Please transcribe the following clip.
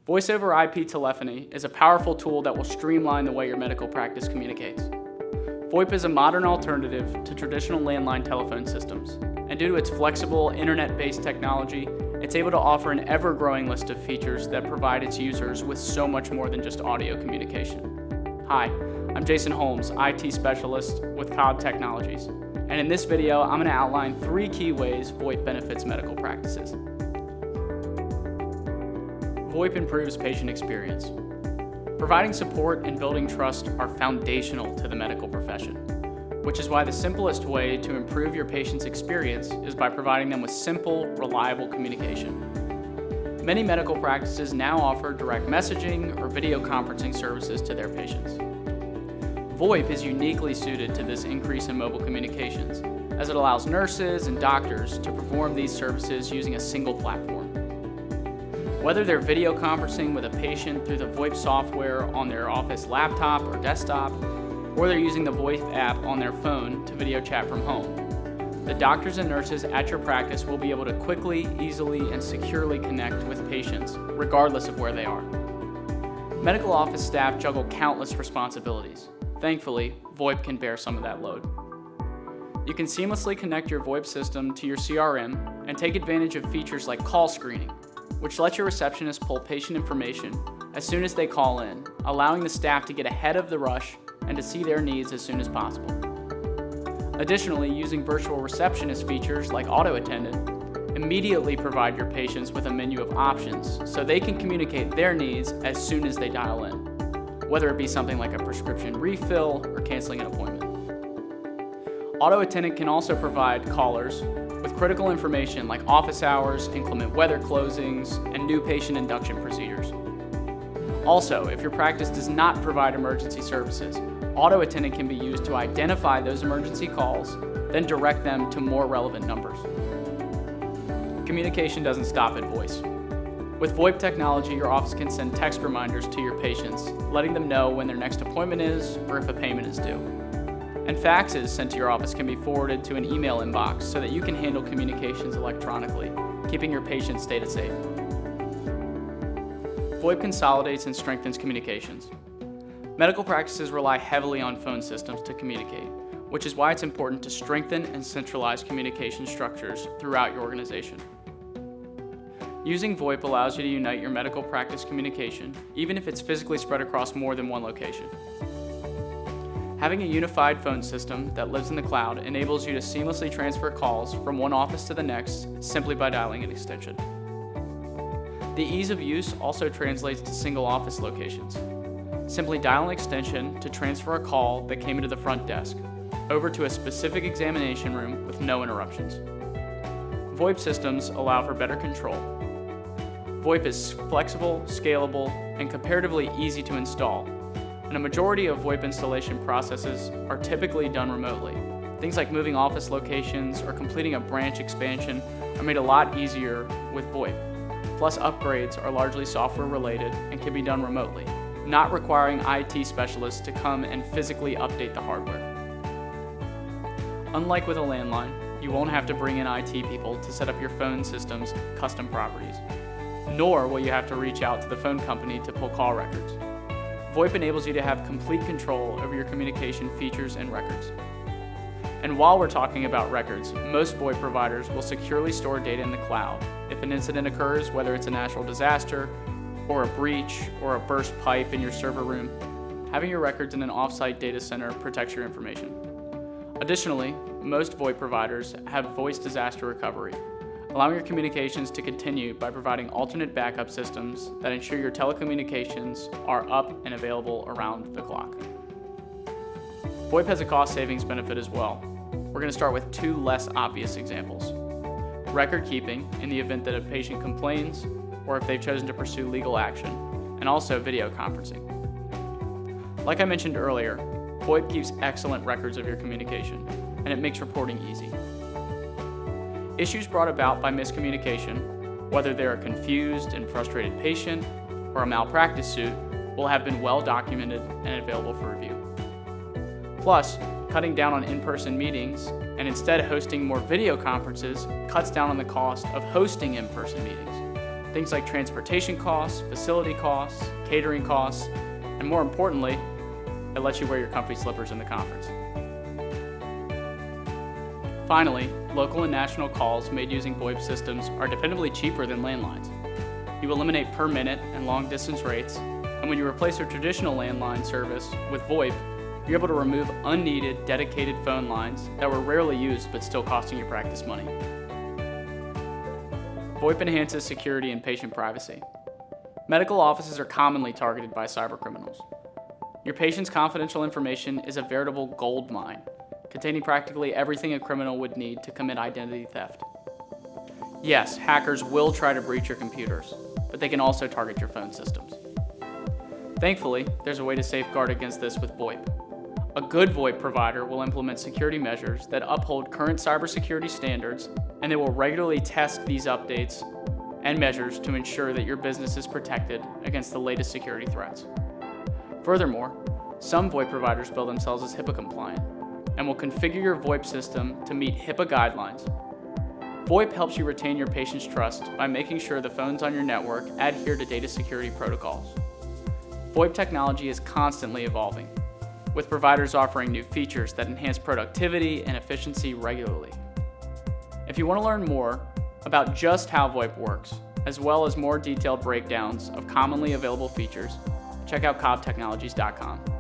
Voice over IP telephony is a powerful tool that will streamline the way your medical practice communicates. VoIP is a modern alternative to traditional landline telephone systems, and due to its flexible, internet-based technology, it's able to offer an ever-growing list of features that provide its users with so much more than just audio communication. Hi, I'm Jason Holmes, IT specialist with Cobb Technologies, and in this video, I'm going to outline 3 key ways VoIP benefits medical practices. VoIP improves patient experience. Providing support and building trust are foundational to the medical profession, which is why the simplest way to improve your patient's experience is by providing them with simple, reliable communication. Many medical practices now offer direct messaging or video conferencing services to their patients. VoIP is uniquely suited to this increase in mobile communications, as it allows nurses and doctors to perform these services using a single platform. Whether they're video conferencing with a patient through the VoIP software on their office laptop or desktop, or they're using the VoIP app on their phone to video chat from home, the doctors and nurses at your practice will be able to quickly, easily, and securely connect with patients, regardless of where they are. Medical office staff juggle countless responsibilities. Thankfully, VoIP can bear some of that load. You can seamlessly connect your VoIP system to your CRM and take advantage of features like call screening, which lets your receptionist pull patient information as soon as they call in, allowing the staff to get ahead of the rush and to see their needs as soon as possible. Additionally, using virtual receptionist features like auto attendant immediately provide your patients with a menu of options so they can communicate their needs as soon as they dial in, whether it be something like a prescription refill or canceling an appointment. Auto attendant can also provide callers with critical information like office hours, inclement weather closings, and new patient induction procedures. Also, if your practice does not provide emergency services, auto attendant can be used to identify those emergency calls, then direct them to more relevant numbers. Communication doesn't stop at voice. With VoIP technology, your office can send text reminders to your patients, letting them know when their next appointment is or if a payment is due. And faxes sent to your office can be forwarded to an email inbox so that you can handle communications electronically, keeping your patient's data safe. VoIP consolidates and strengthens communications. Medical practices rely heavily on phone systems to communicate, which is why it's important to strengthen and centralize communication structures throughout your organization. Using VoIP allows you to unite your medical practice communication, even if it's physically spread across more than one location. Having a unified phone system that lives in the cloud enables you to seamlessly transfer calls from one office to the next simply by dialing an extension. The ease of use also translates to single office locations. Simply dial an extension to transfer a call that came into the front desk over to a specific examination room with no interruptions. VoIP systems allow for better control. VoIP is flexible, scalable, and comparatively easy to install, and a majority of VoIP installation processes are typically done remotely. Things like moving office locations or completing a branch expansion are made a lot easier with VoIP. Plus, upgrades are largely software related and can be done remotely, not requiring IT specialists to come and physically update the hardware. Unlike with a landline, you won't have to bring in IT people to set up your phone system's custom properties, nor will you have to reach out to the phone company to pull call records. VoIP enables you to have complete control over your communication features and records. And while we're talking about records, most VoIP providers will securely store data in the cloud. If an incident occurs, whether it's a natural disaster, or a breach, or a burst pipe in your server room, having your records in an off-site data center protects your information. Additionally, most VoIP providers have voice disaster recovery, allowing your communications to continue by providing alternate backup systems that ensure your telecommunications are up and available around the clock. VoIP has a cost savings benefit as well. We're going to start with 2 less obvious examples. Record keeping in the event that a patient complains or if they've chosen to pursue legal action, and also video conferencing. Like I mentioned earlier, VoIP keeps excellent records of your communication, and it makes reporting easy. Issues brought about by miscommunication, whether they're a confused and frustrated patient or a malpractice suit, will have been well documented and available for review. Plus, cutting down on in-person meetings and instead hosting more video conferences cuts down on the cost of hosting in-person meetings. things like transportation costs, facility costs, catering costs, and more importantly, it lets you wear your comfy slippers in the conference. Finally, local and national calls made using VoIP systems are dependably cheaper than landlines. You eliminate per minute and long distance rates, and when you replace a traditional landline service with VoIP, you're able to remove unneeded, dedicated phone lines that were rarely used but still costing your practice money. VoIP enhances security and patient privacy. Medical offices are commonly targeted by cybercriminals. Your patient's confidential information is a veritable gold mine, containing practically everything a criminal would need to commit identity theft. Yes, hackers will try to breach your computers, but they can also target your phone systems. Thankfully, there's a way to safeguard against this with VoIP. A good VoIP provider will implement security measures that uphold current cybersecurity standards, and they will regularly test these updates and measures to ensure that your business is protected against the latest security threats. Furthermore, some VoIP providers bill themselves as HIPAA compliant and will configure your VoIP system to meet HIPAA guidelines. VoIP helps you retain your patient's trust by making sure the phones on your network adhere to data security protocols. VoIP technology is constantly evolving, with providers offering new features that enhance productivity and efficiency regularly. If you want to learn more about just how VoIP works, as well as more detailed breakdowns of commonly available features, check out cobbtechnologies.com.